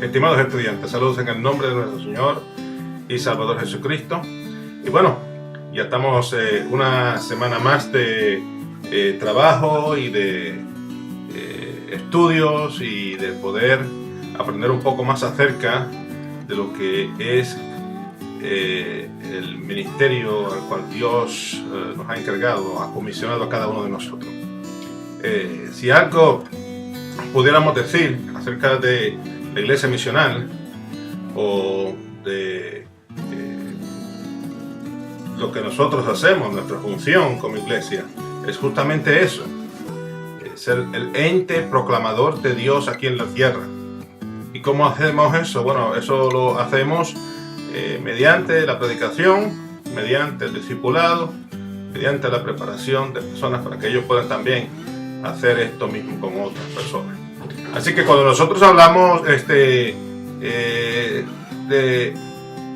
Estimados estudiantes, saludos en el nombre de nuestro Señor y Salvador Jesucristo. Y bueno, ya estamos una semana más de trabajo y de estudios y de poder aprender un poco más acerca de lo que es el ministerio al cual Dios nos ha encargado, ha comisionado a cada uno de nosotros. Si algo pudiéramos decir acerca de la iglesia misional o de lo que nosotros hacemos, nuestra función como iglesia, es justamente eso, ser el ente proclamador de Dios aquí en la tierra. ¿Y cómo hacemos eso? Bueno, eso lo hacemos mediante la predicación, mediante el discipulado, mediante la preparación de personas para que ellos puedan también hacer esto mismo con otras personas. Así que cuando nosotros hablamos de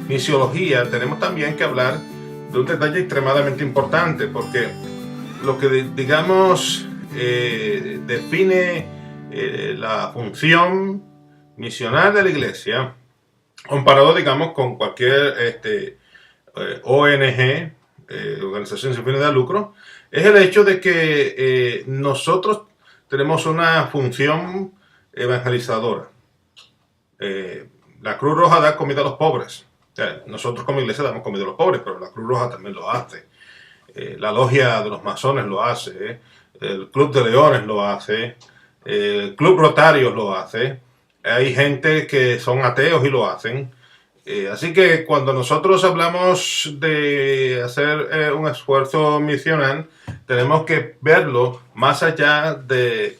misiología, tenemos también que hablar de un detalle extremadamente importante, porque lo que digamos define la función misional de la iglesia, comparado digamos con cualquier ONG, organización sin fines de lucro, es el hecho de que nosotros tenemos una función evangelizadora. La Cruz Roja da comida a los pobres. O sea, nosotros como iglesia damos comida a los pobres, pero la Cruz Roja también lo hace. La Logia de los Masones lo hace. El Club de Leones lo hace. El Club Rotarios lo hace. Hay gente que son ateos y lo hacen. Así que cuando nosotros hablamos de hacer un esfuerzo misional, tenemos que verlo más allá de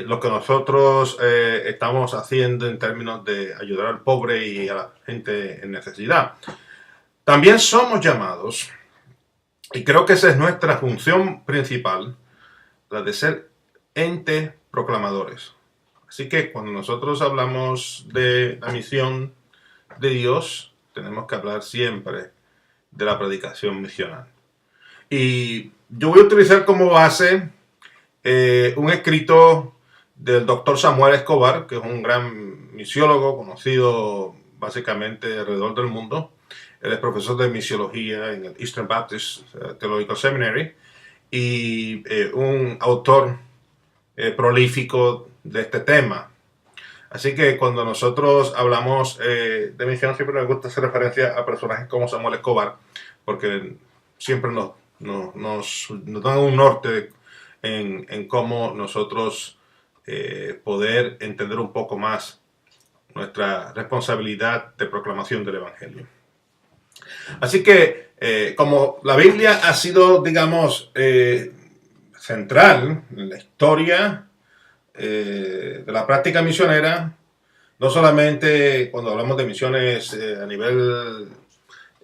lo que nosotros estamos haciendo en términos de ayudar al pobre y a la gente en necesidad. También somos llamados, y creo que esa es nuestra función principal, la de ser entes proclamadores. Así que cuando nosotros hablamos de la misión de Dios, tenemos que hablar siempre de la predicación misional. Y yo voy a utilizar como base un escrito del doctor Samuel Escobar, que es un gran misiólogo conocido básicamente alrededor del mundo. Él es profesor de misiología en el Eastern Baptist Theological Seminary y un autor prolífico de este tema. Así que cuando nosotros hablamos de misión, siempre nos gusta hacer referencia a personajes como Samuel Escobar, porque siempre nos dan un norte en cómo nosotros poder entender un poco más nuestra responsabilidad de proclamación del Evangelio. Así que como la Biblia ha sido, digamos, central en la historia de la práctica misionera, no solamente cuando hablamos de misiones a nivel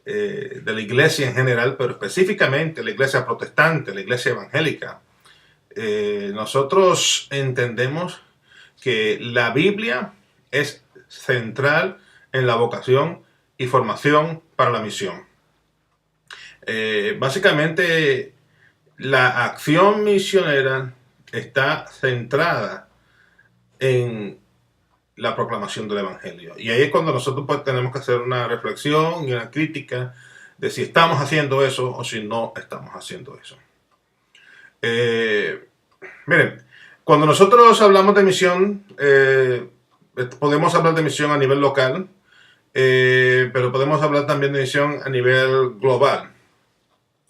de la iglesia en general, pero específicamente la iglesia protestante, la iglesia evangélica, nosotros entendemos que la Biblia es central en la vocación y formación para la misión. Básicamente, la acción misionera está centrada en la proclamación del Evangelio. Y ahí es cuando nosotros pues, tenemos que hacer una reflexión y una crítica de si estamos haciendo eso o si no estamos haciendo eso. Miren, cuando nosotros hablamos de misión, podemos hablar de misión a nivel local, pero podemos hablar también de misión a nivel global.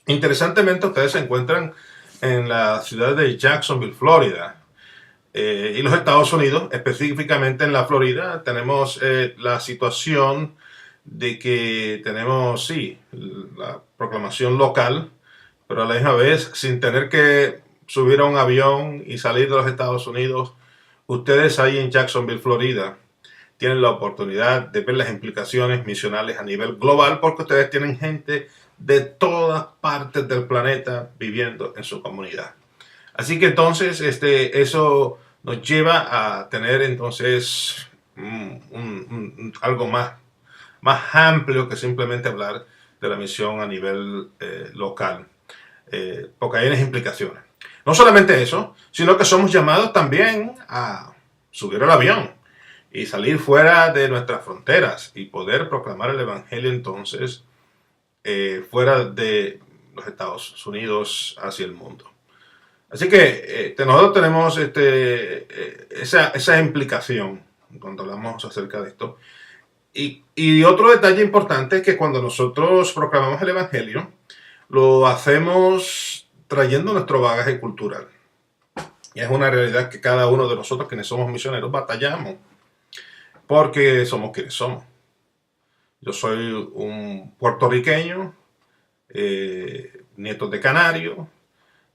Interesantemente, ustedes se encuentran en la ciudad de Jacksonville, Florida, y los Estados Unidos, específicamente en la Florida, tenemos la situación de que tenemos, sí, la proclamación local, pero a la misma vez, sin tener que subir a un avión y salir de los Estados Unidos, ustedes ahí en Jacksonville, Florida, tienen la oportunidad de ver las implicaciones misionales a nivel global, porque ustedes tienen gente de todas partes del planeta viviendo en su comunidad. Así que entonces eso nos lleva a tener entonces algo más amplio que simplemente hablar de la misión a nivel local, porque hay unas implicaciones. No solamente eso, sino que somos llamados también a subir al avión y salir fuera de nuestras fronteras y poder proclamar el Evangelio entonces fuera de los Estados Unidos hacia el mundo. Así que nosotros tenemos esa implicación cuando hablamos acerca de esto. Y otro detalle importante es que cuando nosotros proclamamos el Evangelio, lo hacemos trayendo nuestro bagaje cultural. Y es una realidad que cada uno de nosotros, quienes somos misioneros, batallamos porque somos quienes somos. Yo soy un puertorriqueño, nieto de canario,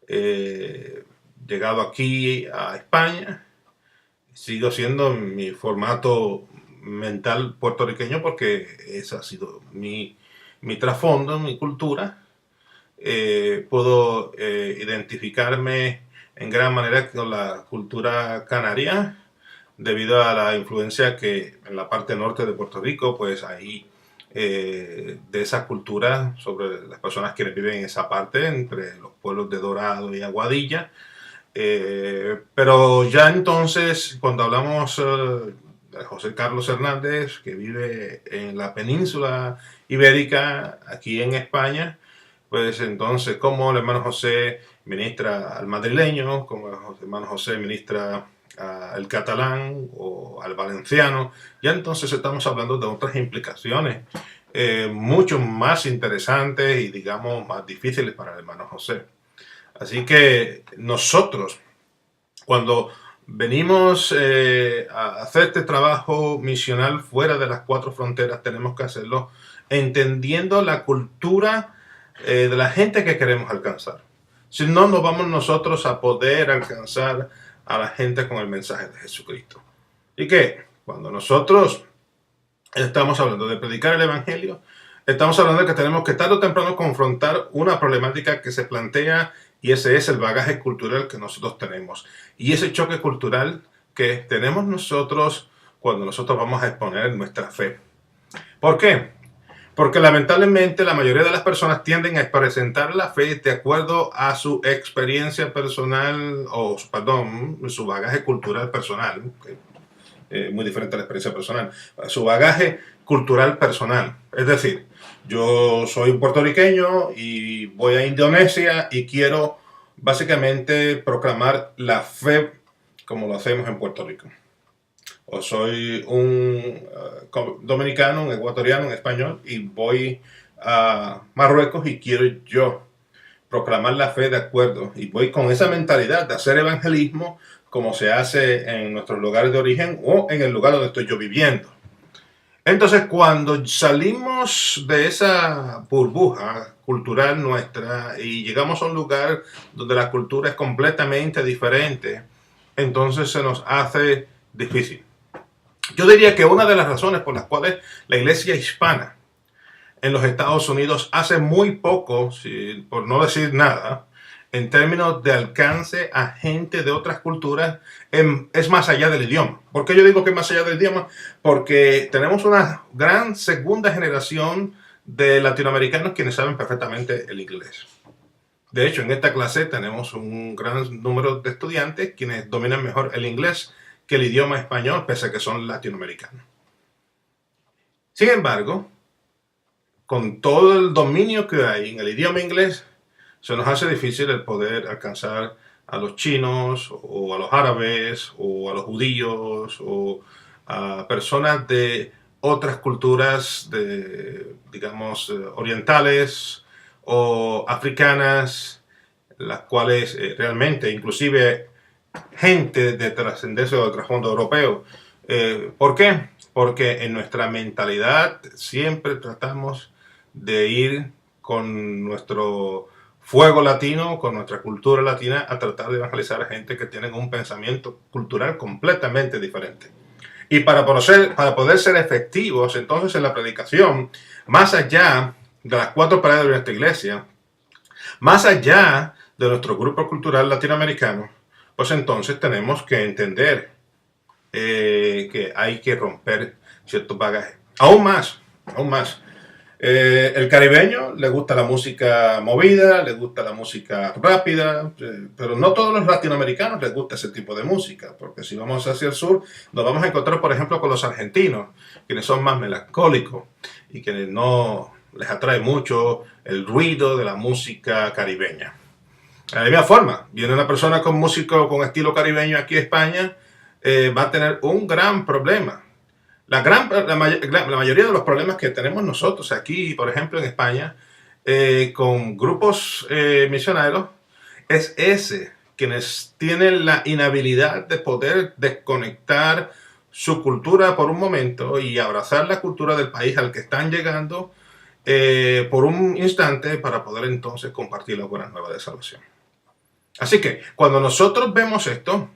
llegado aquí a España. Sigo siendo mi formato mental puertorriqueño porque ese ha sido mi trasfondo, mi cultura. Puedo identificarme en gran manera con la cultura canaria debido a la influencia que en la parte norte de Puerto Rico pues hay de esa cultura sobre las personas que viven en esa parte entre los pueblos de Dorado y Aguadilla. Pero ya entonces cuando hablamos de José Carlos Hernández, que vive en la península ibérica aquí en España, pues entonces como el hermano José ministra al madrileño, como el hermano José ministra al catalán o al valenciano, ya entonces estamos hablando de otras implicaciones mucho más interesantes y digamos más difíciles para el hermano José. Así que nosotros, cuando venimos a hacer este trabajo misional fuera de las cuatro fronteras, tenemos que hacerlo entendiendo la cultura de la gente que queremos alcanzar. Si no, no vamos nosotros a poder alcanzar a la gente con el mensaje de Jesucristo. Y que cuando nosotros estamos hablando de predicar el Evangelio, estamos hablando de que tenemos que tarde o temprano confrontar una problemática que se plantea, y ese es el bagaje cultural que nosotros tenemos. Y ese choque cultural que tenemos nosotros cuando nosotros vamos a exponer nuestra fe. ¿Por qué? Porque lamentablemente la mayoría de las personas tienden a presentar la fe de acuerdo a su experiencia personal, o perdón, su bagaje cultural personal, muy diferente a la experiencia personal, su bagaje cultural personal. Es decir, yo soy un puertorriqueño y voy a Indonesia y quiero básicamente proclamar la fe como lo hacemos en Puerto Rico. O soy un dominicano, un ecuatoriano, un español y voy a Marruecos y quiero yo proclamar la fe de acuerdo. Y voy con esa mentalidad de hacer evangelismo como se hace en nuestros lugares de origen o en el lugar donde estoy yo viviendo. Entonces, cuando salimos de esa burbuja cultural nuestra y llegamos a un lugar donde la cultura es completamente diferente, entonces se nos hace difícil. Yo diría que una de las razones por las cuales la iglesia hispana en los Estados Unidos hace muy poco, por no decir nada, en términos de alcance a gente de otras culturas, es más allá del idioma. ¿Por qué yo digo que es más allá del idioma? Porque tenemos una gran segunda generación de latinoamericanos quienes saben perfectamente el inglés. De hecho, en esta clase tenemos un gran número de estudiantes quienes dominan mejor el inglés que el idioma español, pese a que son latinoamericanos. Sin embargo, con todo el dominio que hay en el idioma inglés, se nos hace difícil el poder alcanzar a los chinos o a los árabes o a los judíos o a personas de otras culturas, digamos, orientales o africanas, las cuales realmente, inclusive gente de trascendencia o de trasfondo europeo. ¿Por qué? Porque en nuestra mentalidad siempre tratamos de ir con nuestro fuego latino, con nuestra cultura latina, a tratar de evangelizar a gente que tiene un pensamiento cultural completamente diferente. Y para poder ser efectivos entonces en la predicación, más allá de las cuatro paredes de nuestra iglesia, más allá de nuestro grupo cultural latinoamericano, pues entonces tenemos que entender que hay que romper ciertos bagajes. Aún más. El caribeño le gusta la música movida, le gusta la música rápida, pero no todos los latinoamericanos les gusta ese tipo de música, porque si vamos hacia el sur, nos vamos a encontrar, por ejemplo, con los argentinos, quienes son más melancólicos y quienes no les atrae mucho el ruido de la música caribeña. De la misma forma, viene una persona con músico con estilo caribeño aquí a España, va a tener un gran problema. La mayoría de los problemas que tenemos nosotros aquí, por ejemplo en España, con grupos misioneros, es ese, quienes tienen la inhabilidad de poder desconectar su cultura por un momento y abrazar la cultura del país al que están llegando por un instante para poder entonces compartir las buenas nuevas de salvación. Así que cuando nosotros vemos esto,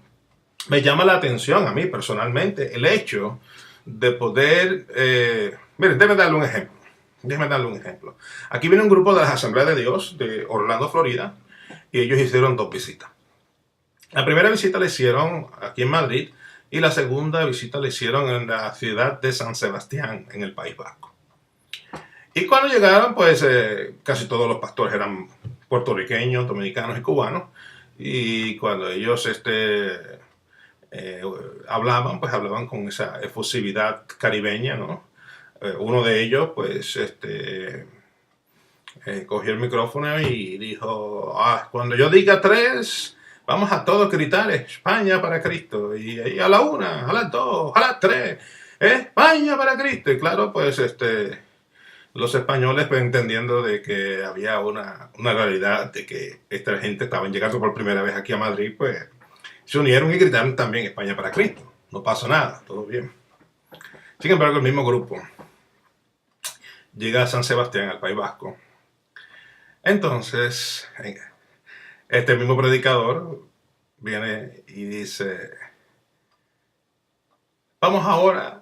me llama la atención a mí personalmente el hecho de poder... miren, déjame darle un ejemplo. Déjame darle un ejemplo. Aquí viene un grupo de las Asambleas de Dios de Orlando, Florida, y ellos hicieron 2 visitas. La primera visita la hicieron aquí en Madrid y la segunda visita la hicieron en la ciudad de San Sebastián, en el País Vasco. Y cuando llegaron, pues casi todos los pastores eran puertorriqueños, dominicanos y cubanos. Y cuando ellos hablaban, pues hablaban con esa efusividad caribeña, ¿no? Uno de ellos, pues, cogió el micrófono y dijo, cuando yo diga 3, vamos a todos gritar España para Cristo. Y a la 1, a las 2, a las 3, España para Cristo. Y claro, pues, los españoles, pues, entendiendo de que había una realidad de que esta gente estaba llegando por primera vez aquí a Madrid, pues se unieron y gritaron también España para Cristo. No pasó nada, todo bien. Sin embargo, el mismo grupo llega a San Sebastián, al País Vasco. Entonces, este mismo predicador viene y dice, vamos ahora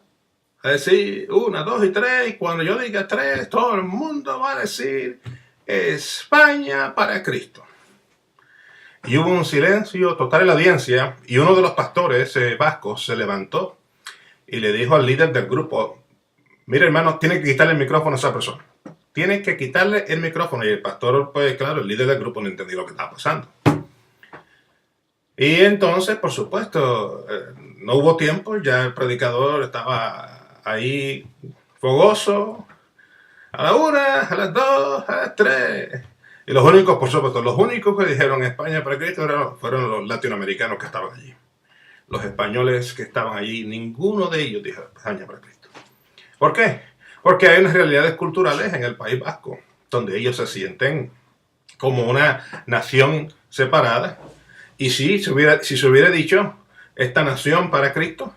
a decir 1, 2 y 3, y cuando yo diga 3, todo el mundo va a decir España para Cristo. Y hubo un silencio total en la audiencia, y uno de los pastores vascos se levantó y le dijo al líder del grupo, mire hermano, tiene que quitarle el micrófono a esa persona. Tiene que quitarle el micrófono. Y el pastor, pues claro, el líder del grupo no entendió lo que estaba pasando. Y entonces, por supuesto, no hubo tiempo, ya el predicador estaba ahí fogoso, a la 1, a las 2, a las 3. Y los únicos, por supuesto, los únicos que dijeron España para Cristo fueron los latinoamericanos que estaban allí. Los españoles que estaban allí, ninguno de ellos dijo España para Cristo. ¿Por qué? Porque hay unas realidades culturales en el País Vasco, donde ellos se sienten como una nación separada. Y si se hubiera dicho esta nación para Cristo,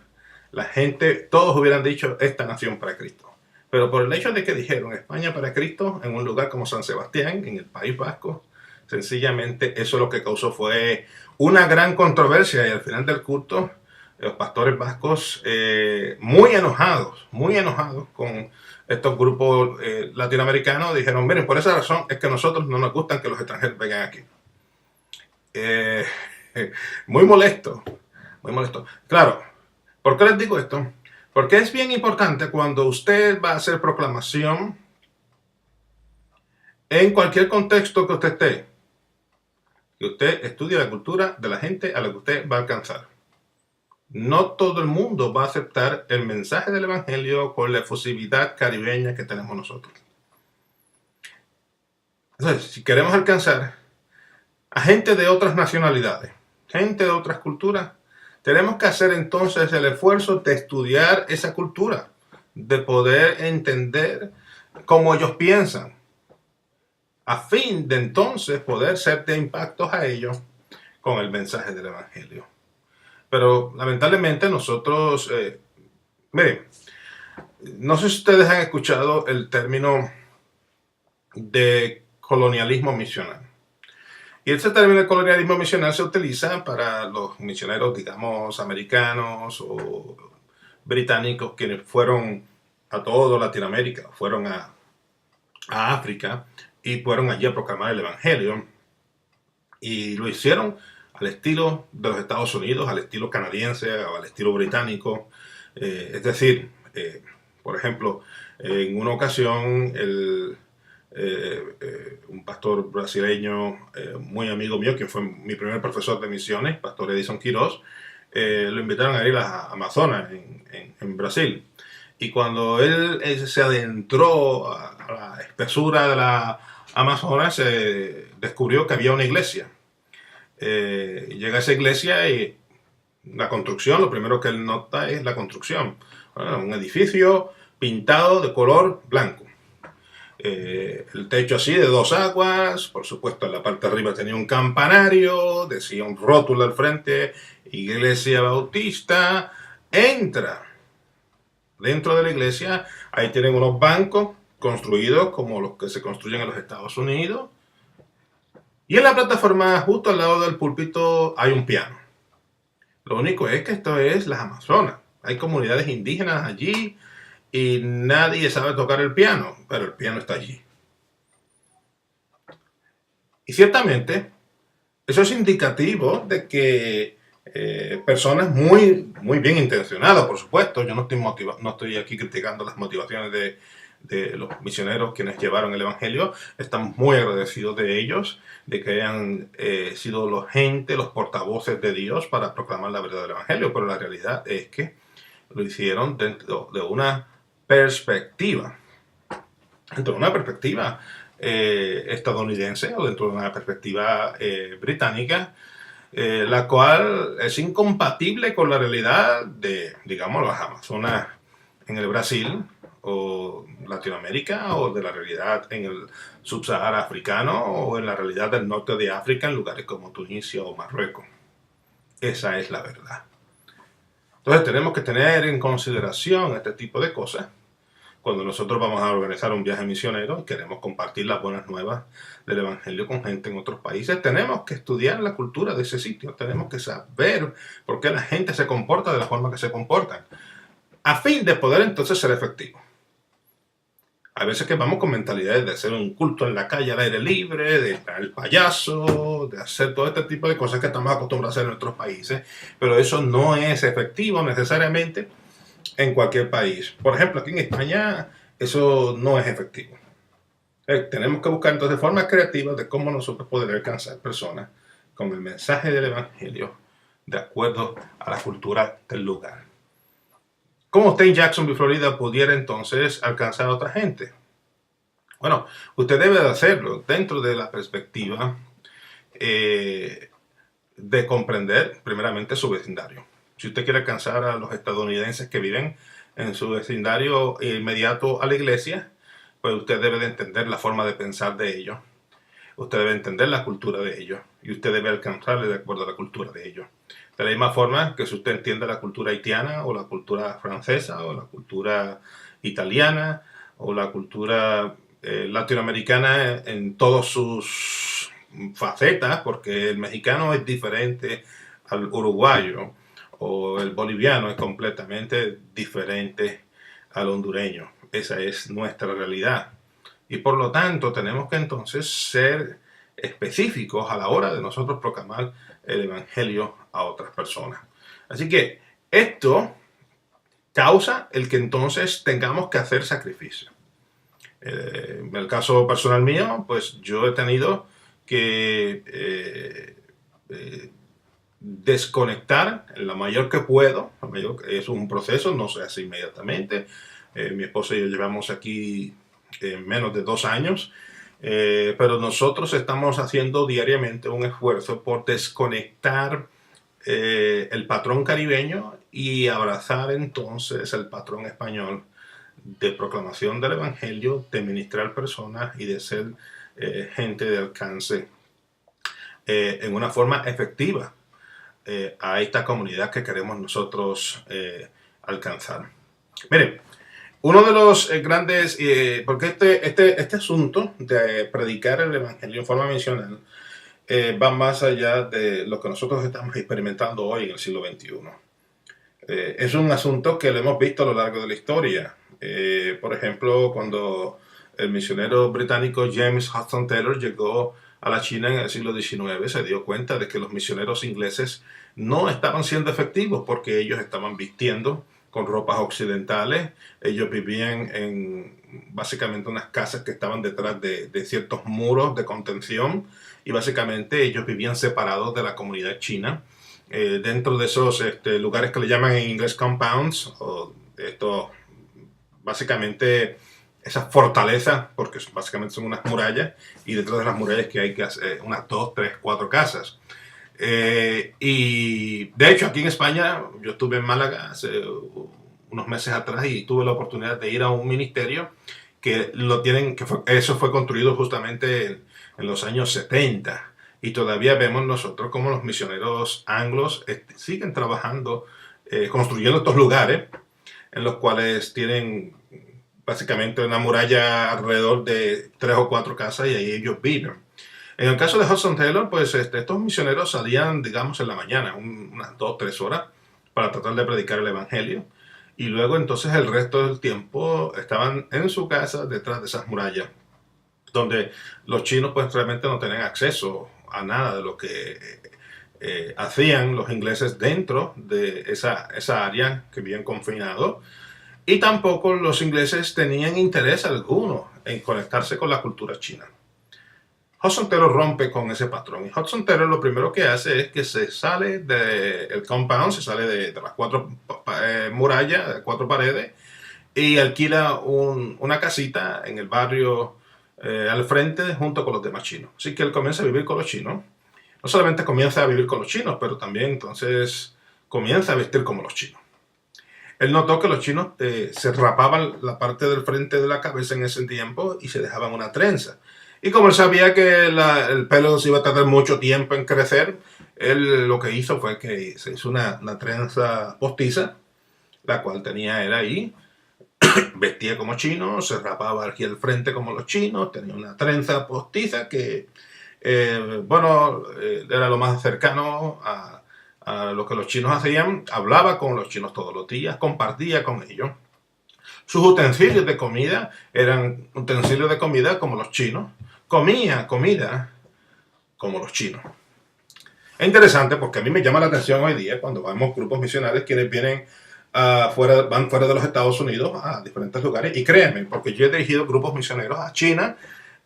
la gente, todos hubieran dicho esta nación para Cristo. Pero por el hecho de que dijeron España para Cristo en un lugar como San Sebastián, en el País Vasco, sencillamente eso lo que causó fue una gran controversia y al final del culto los pastores vascos muy enojados con estos grupos latinoamericanos dijeron, miren, por esa razón es que a nosotros no nos gustan que los extranjeros vengan aquí. Muy molesto, muy molesto. Claro, ¿por qué les digo esto? Porque es bien importante cuando usted va a hacer proclamación en cualquier contexto que usted esté, que usted estudie la cultura de la gente a la que usted va a alcanzar. No todo el mundo va a aceptar el mensaje del evangelio con la efusividad caribeña que tenemos nosotros. Entonces, si queremos alcanzar a gente de otras nacionalidades, gente de otras culturas, tenemos que hacer entonces el esfuerzo de estudiar esa cultura, de poder entender cómo ellos piensan, a fin de entonces poder ser de impactos a ellos con el mensaje del evangelio. Pero lamentablemente nosotros, miren, no sé si ustedes han escuchado el término de colonialismo misional. Y ese término de colonialismo misional se utiliza para los misioneros, digamos, americanos o británicos quienes fueron a toda Latinoamérica, fueron a África y fueron allí a proclamar el evangelio. Y lo hicieron al estilo de los Estados Unidos, al estilo canadiense o al estilo británico. Es decir, por ejemplo, En una ocasión, un pastor brasileño muy amigo mío, quien fue mi primer profesor de misiones, Pastor Edison Quiroz, lo invitaron a ir a Amazonas, en Brasil. Y cuando él se adentró a la espesura de la Amazonas, descubrió que había una iglesia. Llega a esa iglesia y la construcción, lo primero que él nota es la construcción. Bueno, un edificio pintado de color blanco. El techo así de dos aguas, por supuesto en la parte de arriba tenía un campanario, decía un rótulo al frente, Iglesia Bautista. Entra dentro de la iglesia, ahí tienen unos bancos construidos como los que se construyen en los Estados Unidos, y en la plataforma justo al lado del púlpito hay un piano. Lo único es que esto es las Amazonas, hay comunidades indígenas allí y nadie sabe tocar el piano, pero el piano está allí. Y ciertamente, eso es indicativo de que personas muy bien intencionadas, por supuesto, yo no estoy aquí criticando las motivaciones de los misioneros quienes llevaron el Evangelio, estamos muy agradecidos de ellos, de que hayan sido los portavoces de Dios para proclamar la verdad del Evangelio, pero la realidad es que lo hicieron dentro de una perspectiva, estadounidense o dentro de una perspectiva británica, la cual es incompatible con la realidad de, digamos, las Amazonas en el Brasil o Latinoamérica, o de la realidad en el subsahara africano, o en la realidad del norte de África en lugares como Tunisia o Marruecos. Esa es la verdad. Entonces tenemos que tener en consideración este tipo de cosas cuando nosotros vamos a organizar un viaje misionero y queremos compartir las buenas nuevas del Evangelio con gente en otros países. Tenemos que estudiar la cultura de ese sitio, tenemos que saber por qué la gente se comporta de la forma que se comportan, a fin de poder entonces ser efectivos. A veces que vamos con mentalidades de hacer un culto en la calle al aire libre, de traer el payaso, de hacer todo este tipo de cosas que estamos acostumbrados a hacer en nuestros países, pero eso no es efectivo necesariamente en cualquier país. Por ejemplo, aquí en España eso no es efectivo. Tenemos que buscar entonces formas creativas de cómo nosotros poder alcanzar personas con el mensaje del Evangelio de acuerdo a la cultura del lugar. ¿Cómo usted en Jacksonville, Florida, pudiera entonces alcanzar a otra gente? Bueno, usted debe de hacerlo dentro de la perspectiva de comprender primeramente su vecindario. Si usted quiere alcanzar a los estadounidenses que viven en su vecindario inmediato a la iglesia, pues usted debe de entender la forma de pensar de ellos. Usted debe entender la cultura de ellos y usted debe alcanzarle de acuerdo a la cultura de ellos. De la misma forma que si usted entiende la cultura haitiana o la cultura francesa o la cultura italiana o la cultura latinoamericana en todas sus facetas, porque el mexicano es diferente al uruguayo o el boliviano es completamente diferente al hondureño. Esa es nuestra realidad. Y por lo tanto tenemos que entonces ser específicos a la hora de nosotros proclamar el Evangelio a otras personas. Así que esto causa el que entonces tengamos que hacer sacrificio. En el caso personal mío, pues yo he tenido que desconectar en la mayor que puedo. Es un proceso, no se hace inmediatamente. Mi esposa y yo llevamos aquí menos de 2 años, pero nosotros estamos haciendo diariamente un esfuerzo por desconectar el patrón caribeño y abrazar entonces el patrón español de proclamación del Evangelio, de ministrar personas y de ser gente de alcance en una forma efectiva a esta comunidad que queremos nosotros alcanzar. Miren, uno de los grandes, porque este asunto de predicar el Evangelio en forma misional va más allá de lo que nosotros estamos experimentando hoy en el siglo XXI. Es un asunto que lo hemos visto a lo largo de la historia. Por ejemplo, cuando el misionero británico James Hudson Taylor llegó a la China en el siglo XIX, se dio cuenta de que los misioneros ingleses no estaban siendo efectivos porque ellos estaban vistiendo con ropas occidentales. Ellos vivían en básicamente unas casas que estaban detrás de ciertos muros de contención y básicamente ellos vivían separados de la comunidad china. Dentro de esos lugares que le llaman en inglés compounds, o estos básicamente esas fortalezas, porque básicamente son unas murallas, y detrás de las murallas que hay que hacer unas 2, 3, 4 casas. Y de hecho aquí en España, yo estuve en Málaga hace unos meses atrás y tuve la oportunidad de ir a un ministerio que lo tienen, eso fue construido justamente en los años 70 y todavía vemos nosotros como los misioneros anglos siguen trabajando, construyendo estos lugares en los cuales tienen básicamente una muralla alrededor de 3 o 4 casas y ahí ellos viven. En el caso de Hudson Taylor, pues estos misioneros salían, digamos, en la mañana, unas 2 o 3 horas, para tratar de predicar el Evangelio. Y luego entonces el resto del tiempo estaban en su casa detrás de esas murallas, donde los chinos pues realmente no tenían acceso a nada de lo que hacían los ingleses dentro de esa área que vivían confinados. Y tampoco los ingleses tenían interés alguno en conectarse con la cultura china. Hudson Taylor rompe con ese patrón. Y Hudson Taylor lo primero que hace es que se sale del compound, se sale de las 4 murallas, de 4 paredes, y alquila una casita en el barrio al frente junto con los demás chinos. Así que él comienza a vivir con los chinos. No solamente comienza a vivir con los chinos, pero también entonces comienza a vestir como los chinos. Él notó que los chinos se rapaban la parte del frente de la cabeza en ese tiempo y se dejaban una trenza. Y como él sabía que el pelo se iba a tardar mucho tiempo en crecer, él lo que hizo fue que se hizo una trenza postiza, la cual tenía él ahí. Vestía como chino, se rapaba aquí el frente como los chinos, tenía una trenza postiza que, era lo más cercano a lo que los chinos hacían. Hablaba con los chinos todos los días, compartía con ellos. Sus utensilios de comida eran utensilios de comida como los chinos. Comía comida como los chinos. Es interesante porque a mí me llama la atención hoy día cuando vemos grupos misionarios quienes vienen van fuera de los Estados Unidos a diferentes lugares. Y créanme, porque yo he dirigido grupos misioneros a China,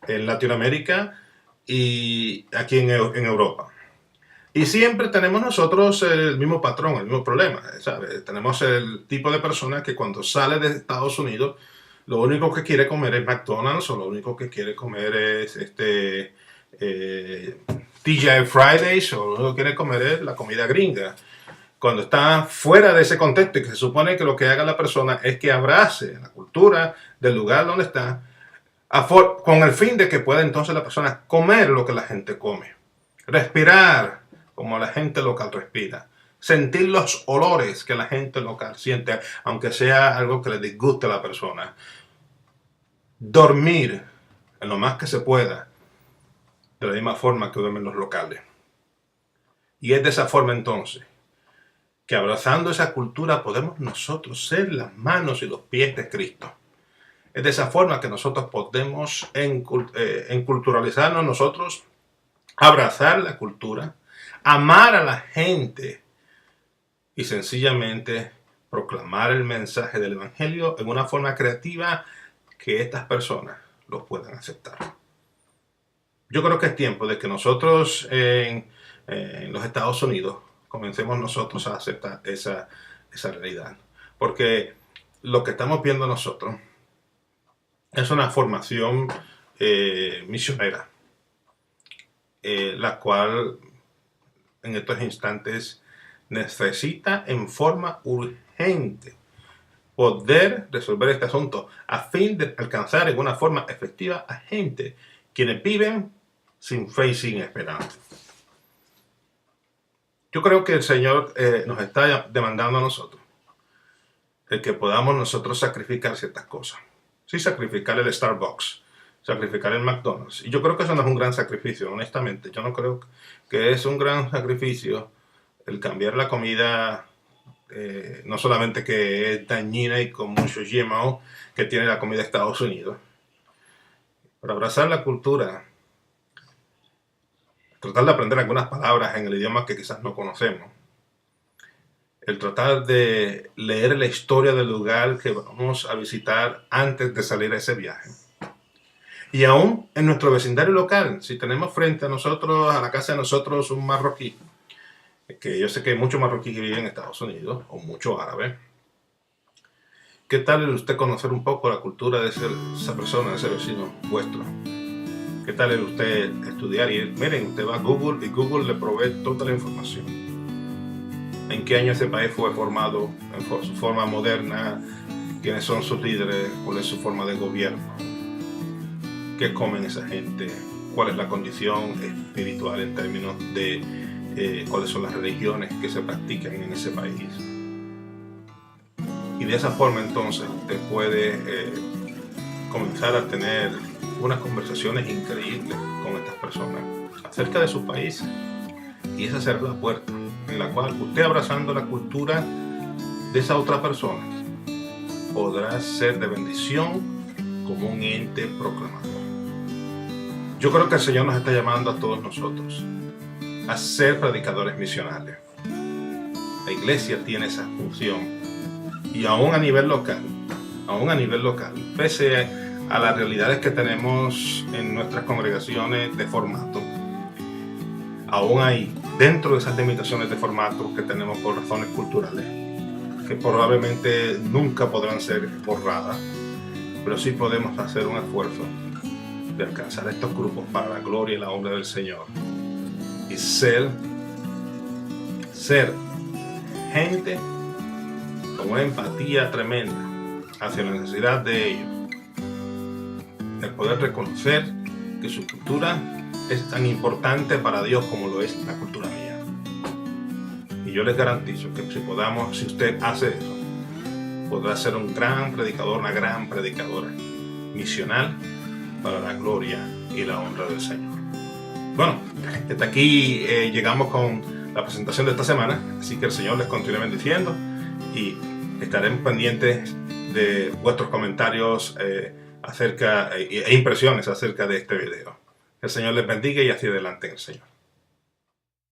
en Latinoamérica y aquí en Europa. Y siempre tenemos nosotros el mismo patrón, el mismo problema, ¿sabes? Tenemos el tipo de persona que cuando sale de Estados Unidos, lo único que quiere comer es McDonald's o lo único que quiere comer es TGI Fridays o lo único que quiere comer es la comida gringa. Cuando está fuera de ese contexto y que se supone que lo que haga la persona es que abrace la cultura del lugar donde está, con el fin de que pueda entonces la persona comer lo que la gente come, respirar como la gente local respira, sentir los olores que la gente local siente, aunque sea algo que le disguste a la persona, dormir en lo más que se pueda, de la misma forma que duermen los locales. Y es de esa forma entonces que abrazando esa cultura podemos nosotros ser las manos y los pies de Cristo. Es de esa forma que nosotros podemos enculturalizarnos nosotros, abrazar la cultura, amar a la gente y sencillamente proclamar el mensaje del Evangelio en una forma creativa que estas personas lo puedan aceptar. Yo creo que es tiempo de que nosotros en los Estados Unidos comencemos nosotros a aceptar esa realidad. Porque lo que estamos viendo nosotros es una formación misionera, la cual en estos instantes necesita en forma urgente poder resolver este asunto a fin de alcanzar en una forma efectiva a gente quienes viven sin fe y sin esperanza. Yo creo que el Señor nos está demandando a nosotros el que podamos nosotros sacrificar ciertas cosas. Sí, sacrificar el Starbucks, sacrificar el McDonald's. Y yo creo que eso no es un gran sacrificio, honestamente. Yo no creo que es un gran sacrificio el cambiar la comida, no solamente que es dañina y con muchos GMO que tiene la comida de Estados Unidos, pero abrazar la cultura, tratar de aprender algunas palabras en el idioma que quizás no conocemos el tratar de leer la historia del lugar que vamos a visitar antes de salir a ese viaje. Y aún en nuestro vecindario local, si tenemos frente a nosotros, a la casa de nosotros, un marroquí, que yo sé que hay muchos marroquíes que viven en Estados Unidos, o muchos árabes, ¿qué tal usted conocer un poco la cultura de esa persona, de ese vecino vuestro? ¿Qué tal usted estudiar? Y miren, usted va a Google y Google le provee toda la información. ¿En qué año ese país fue formado? En su forma moderna, quiénes son sus líderes, cuál es su forma de gobierno, qué comen esa gente, cuál es la condición espiritual en términos de cuáles son las religiones que se practican en ese país. Y de esa forma entonces usted puede comenzar a tener unas conversaciones increíbles con estas personas acerca de sus países. Y esa será la puerta en la cual usted, abrazando la cultura de esa otra persona, podrá ser de bendición como un ente proclamador. Yo creo que el Señor nos está llamando a todos nosotros a ser predicadores misionales. La iglesia tiene esa función. Y aún a nivel local, pese a las realidades que tenemos en nuestras congregaciones de formato, aún hay dentro de esas limitaciones de formato que tenemos por razones culturales, que probablemente nunca podrán ser borradas, pero sí podemos hacer un esfuerzo de alcanzar estos grupos para la gloria y la honra del Señor y ser gente con una empatía tremenda hacia la necesidad de ellos, de poder reconocer que su cultura es tan importante para Dios como lo es la cultura mía. Y yo les garantizo que si usted hace eso, podrá ser un gran predicador, una gran predicadora misional para la gloria y la honra del Señor. Bueno, hasta aquí llegamos con la presentación de esta semana, así que el Señor les continúe bendiciendo y estaremos pendientes de vuestros comentarios e impresiones acerca de este video. El Señor les bendiga y hacia adelante en el Señor.